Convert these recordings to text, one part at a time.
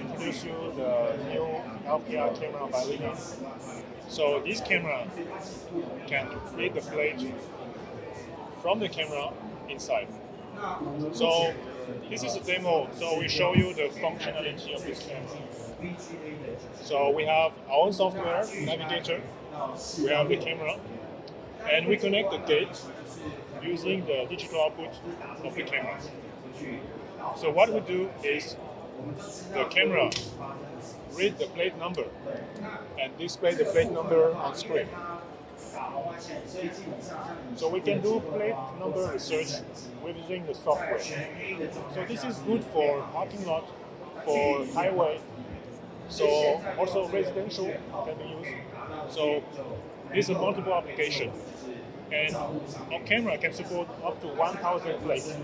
introduce you the new LPR camera by LILIN. So this camera can read the plate from the camera inside. So this is a demo. So we show you the functionality of this camera. So we have our own software, navigator. We have the camera, and we connect the gate using the digital output of the camera. So what we do is the camera read the plate number and display the plate number on screen. So we can do plate number research using the software. So this is good for parking lot, for highway, so also residential can be used. So these are multiple applications. And our camera can support up to 1,000 plates.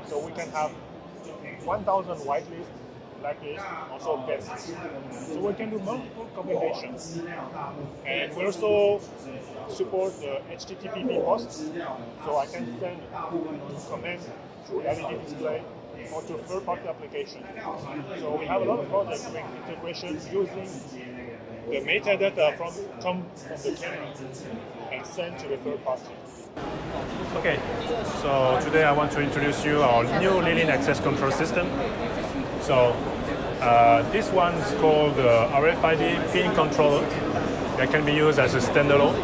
So we can have 1,000 whitelist, blacklist, also guest. So we can do multiple combinations. And we also support the HTTP host. So I can send command through LED display or to third-party application. So we have a lot of projects doing integration using the metadata come from the camera and sent to the third party. Okay, so today I want to introduce you our new LILIN access control system. So this one is called the RFID pin controller. That can be used as a standalone,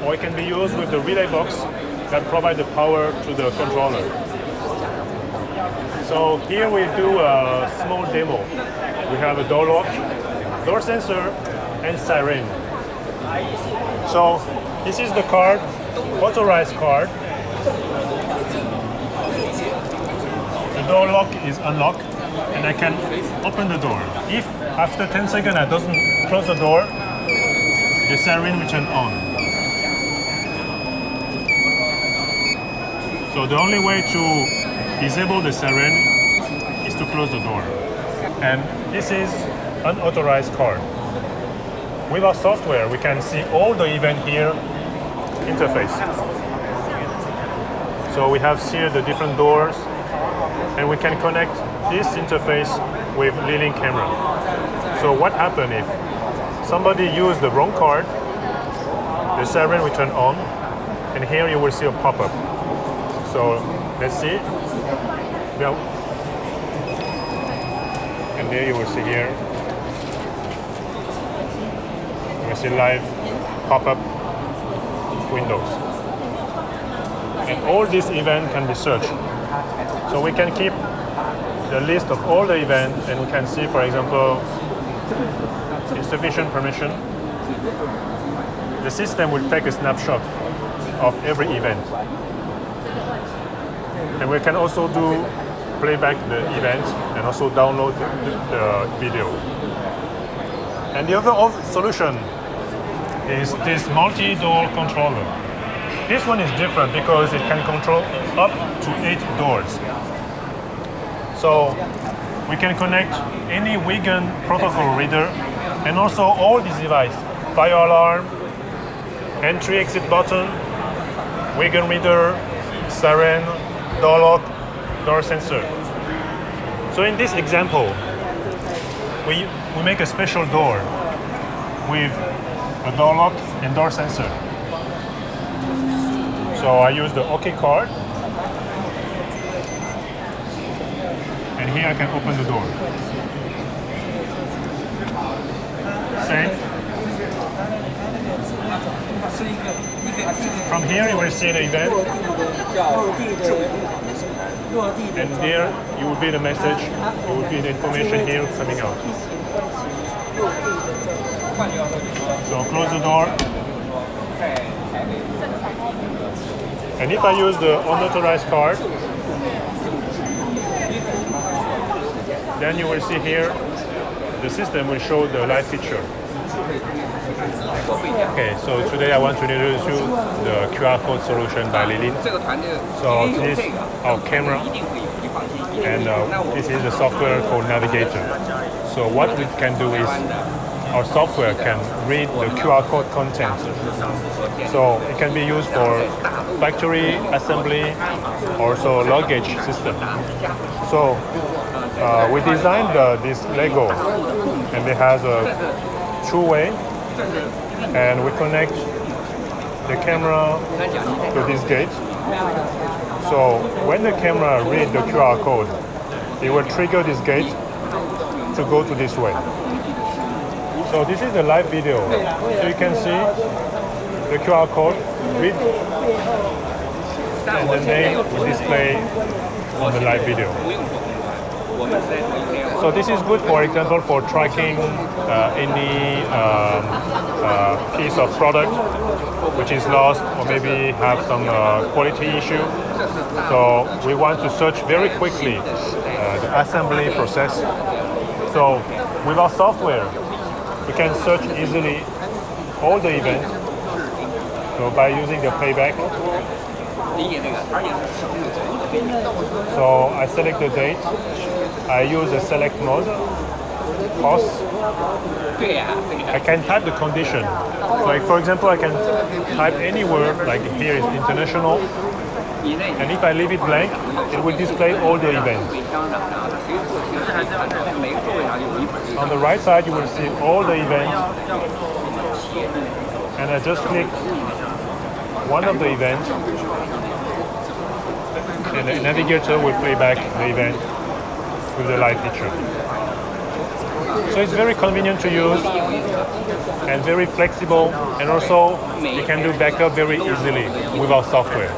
or it can be used with the relay box that provides the power to the controller. So here we do a small demo. We have a door lock, door sensor, and siren. So this is the card, authorized card. The door lock is unlocked and I can open the door. If after 10 seconds I doesn't close the door, the siren will turn on. So the only way to disable the siren is to close the door. And this is unauthorized card. With our software, we can see all the event here interface. So we have here the different doors, and we can connect this interface with LILIN camera. So what happens if somebody used the wrong card, the siren will turn on, and here you will see a pop-up. So let's see. And there you will see here. You see live pop-up windows. And all these events can be searched. So we can keep the list of all the events and we can see, for example, insufficient permission. The system will take a snapshot of every event. And we can also do playback the events and also download the video. And the other solution is this multi-door controller. This one is different because it can control up to 8 doors. So we can connect any WIGAN protocol reader and also all these devices, fire alarm, entry-exit button, WIGAN reader, siren, door lock, door sensor. So in this example, we make a special door with a door lock and door sensor. So I use the OK card, and here I can open the door. Same. From here you will see the event, and there you will be the message, you will be the information here coming out. So close the door. And if I use the unauthorized card, then you will see here, the system will show the live picture. Okay, so today I want to introduce you the QR code solution by LILIN. So this is our camera, and this is the software called Navigator. So what we can do is, our software can read the QR code content. So it can be used for factory assembly, also luggage system. So We designed this Lego, and it has a two-way, and we connect the camera to this gate. So when the camera reads the QR code, it will trigger this gate to go to this way. So this is a live video. So you can see the QR code, read, and the name will display on the live video. So this is good, for example, for tracking any piece of product which is lost or maybe have some quality issue. So we want to search very quickly the assembly process. So with our software, we can search easily all the events. So by using the playback. So I select the date. I use the select mode. Pause. I can type the condition. Like for example, I can type any word, like here is international. And if I leave it blank, it will display all the events. On the right side, you will see all the events. And I just click one of the events, and the navigator will play back the event with the live feature. So it's very convenient to use and very flexible, and also you can do backup very easily with our software.